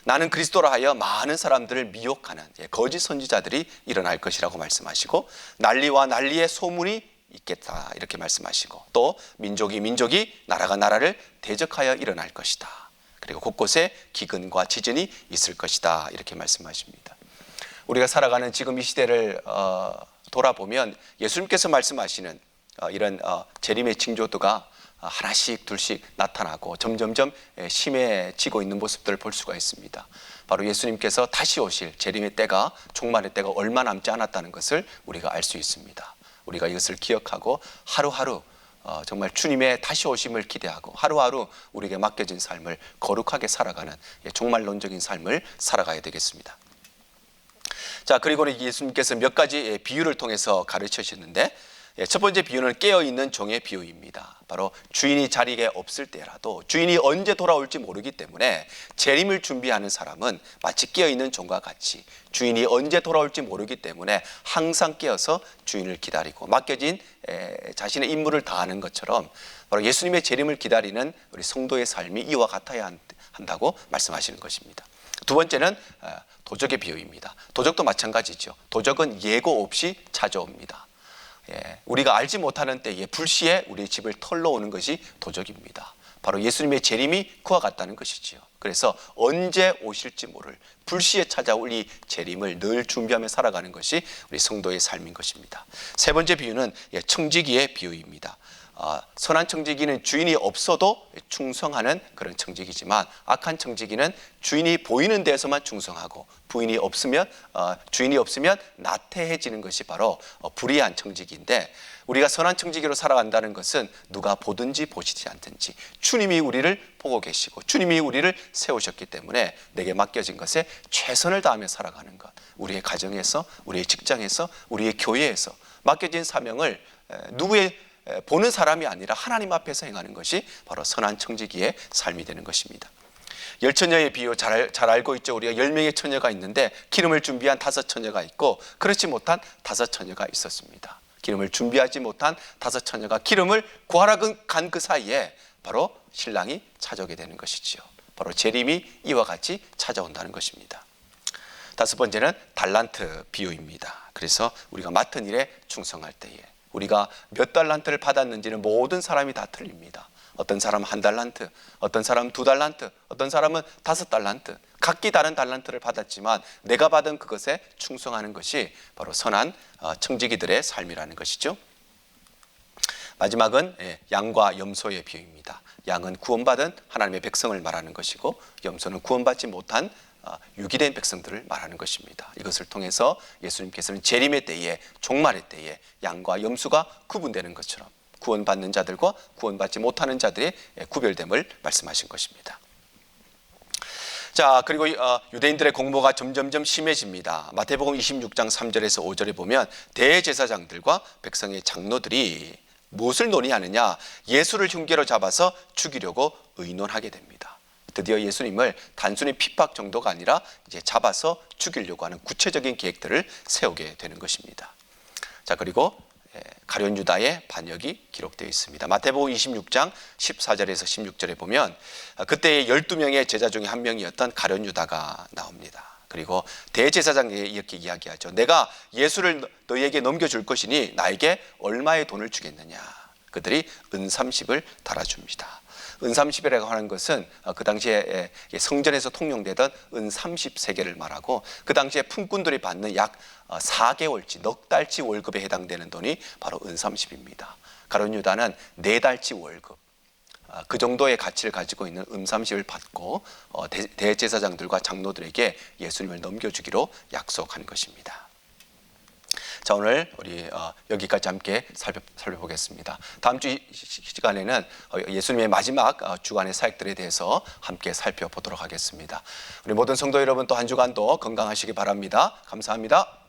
나는 그리스도라 하여 많은 사람들을 미혹하는 거짓 선지자들이 일어날 것이라고 말씀하시고 난리와 난리의 소문이 있겠다 이렇게 말씀하시고 또 민족이 나라가 나라를 대적하여 일어날 것이다. 그리고 곳곳에 기근과 지진이 있을 것이다 이렇게 말씀하십니다. 우리가 살아가는 지금 이 시대를 돌아보면 예수님께서 말씀하시는 이런 재림의 징조도가 하나씩 둘씩 나타나고 점점점 심해지고 있는 모습들을 볼 수가 있습니다. 바로 예수님께서 다시 오실 재림의 때가, 종말의 때가 얼마 남지 않았다는 것을 우리가 알 수 있습니다. 우리가 이것을 기억하고 하루하루 정말 주님의 다시 오심을 기대하고 하루하루 우리에게 맡겨진 삶을 거룩하게 살아가는 종말론적인 삶을 살아가야 되겠습니다. 자, 그리고 예수님께서 몇 가지 비유를 통해서 가르치셨는데 첫 번째 비유는 깨어있는 종의 비유입니다. 바로 주인이 자리에 없을 때라도 주인이 언제 돌아올지 모르기 때문에 재림을 준비하는 사람은 마치 깨어있는 종과 같이 주인이 언제 돌아올지 모르기 때문에 항상 깨어서 주인을 기다리고 맡겨진 자신의 임무를 다하는 것처럼 바로 예수님의 재림을 기다리는 우리 성도의 삶이 이와 같아야 한다고 말씀하시는 것입니다. 두 번째는 도적의 비유입니다. 도적도 마찬가지죠. 도적은 예고 없이 찾아옵니다. 우리가 알지 못하는 때에 불시에 우리의 집을 털러 오는 것이 도적입니다. 바로 예수님의 재림이 그와 같다는 것이지요. 그래서 언제 오실지 모를 불시에 찾아올 이 재림을 늘 준비하며 살아가는 것이 우리 성도의 삶인 것입니다. 세 번째 비유는 청지기의 비유입니다. 선한 청지기는 주인이 없어도 충성하는 그런 청지기지만, 악한 청지기는 주인이 보이는 데서만 충성하고 주인이 없으면 나태해지는 것이 바로 불의한 청지기인데, 우리가 선한 청지기로 살아간다는 것은 누가 보든지 보시지 않든지 주님이 우리를 보고 계시고 주님이 우리를 세우셨기 때문에 내게 맡겨진 것에 최선을 다하며 살아가는 것, 우리의 가정에서, 우리의 직장에서, 우리의 교회에서 맡겨진 사명을 누구의 보는 사람이 아니라 하나님 앞에서 행하는 것이 바로 선한 청지기의 삶이 되는 것입니다. 열처녀의 비유 잘 알고 있죠. 우리가 10명의 처녀가 있는데 기름을 준비한 5처녀가 있고 그렇지 못한 5처녀가 있었습니다. 기름을 준비하지 못한 5처녀가 기름을 구하러 간 그 사이에 바로 신랑이 찾아오게 되는 것이지요. 바로 재림이 이와 같이 찾아온다는 것입니다. 다섯 번째는 달란트 비유입니다. 그래서 우리가 맡은 일에 충성할 때에 우리가 몇 달란트를 받았는지는 모든 사람이 다 틀립니다. 어떤 사람은 1달란트, 어떤 사람은 2달란트, 어떤 사람은 5달란트, 각기 다른 달란트를 받았지만 내가 받은 그것에 충성하는 것이 바로 선한 청지기들의 삶이라는 것이죠. 마지막은 양과 염소의 비유입니다. 양은 구원받은 하나님의 백성을 말하는 것이고, 염소는 구원받지 못한 유기된 백성들을 말하는 것입니다. 이것을 통해서 예수님께서는 재림의 때에, 종말의 때에 양과 염소가 구분되는 것처럼 구원받는 자들과 구원받지 못하는 자들의 구별됨을 말씀하신 것입니다. 자, 그리고 유대인들의 공모가 점점점 심해집니다. 마태복음 26장 3절에서 5절에 보면 대제사장들과 백성의 장로들이 무엇을 논의하느냐? 예수를 흉계로 잡아서 죽이려고 의논하게 됩니다. 드디어 예수님을 단순히 핍박 정도가 아니라 이제 잡아서 죽이려고 하는 구체적인 계획들을 세우게 되는 것입니다. 자, 그리고 가룟 유다의 반역이 기록되어 있습니다. 마태복음 26장 14절에서 16절에 보면 그때의 12명의 제자 중에 한 명이었던 가룟 유다가 나옵니다. 그리고 대제사장에게 이렇게 이야기하죠. 내가 예수를 너희에게 넘겨줄 것이니 나에게 얼마의 돈을 주겠느냐? 그들이 은 30을 달아줍니다. 은 30이라고 하는 것은 그 당시에 성전에서 통용되던 은 30세겔을 말하고, 그 당시에 품꾼들이 받는 약 4개월치, 넉 달치 월급에 해당되는 돈이 바로 은 30입니다. 가룟 유다는 4달치 월급, 그 정도의 가치를 가지고 있는 은 30을 받고 대제사장들과 장로들에게 예수님을 넘겨주기로 약속한 것입니다. 자, 오늘 우리 여기까지 함께 살펴보겠습니다. 다음 주 시간에는 예수님의 마지막 주간의 사역들에 대해서 함께 살펴보도록 하겠습니다. 우리 모든 성도 여러분, 또 한 주간도 건강하시기 바랍니다. 감사합니다.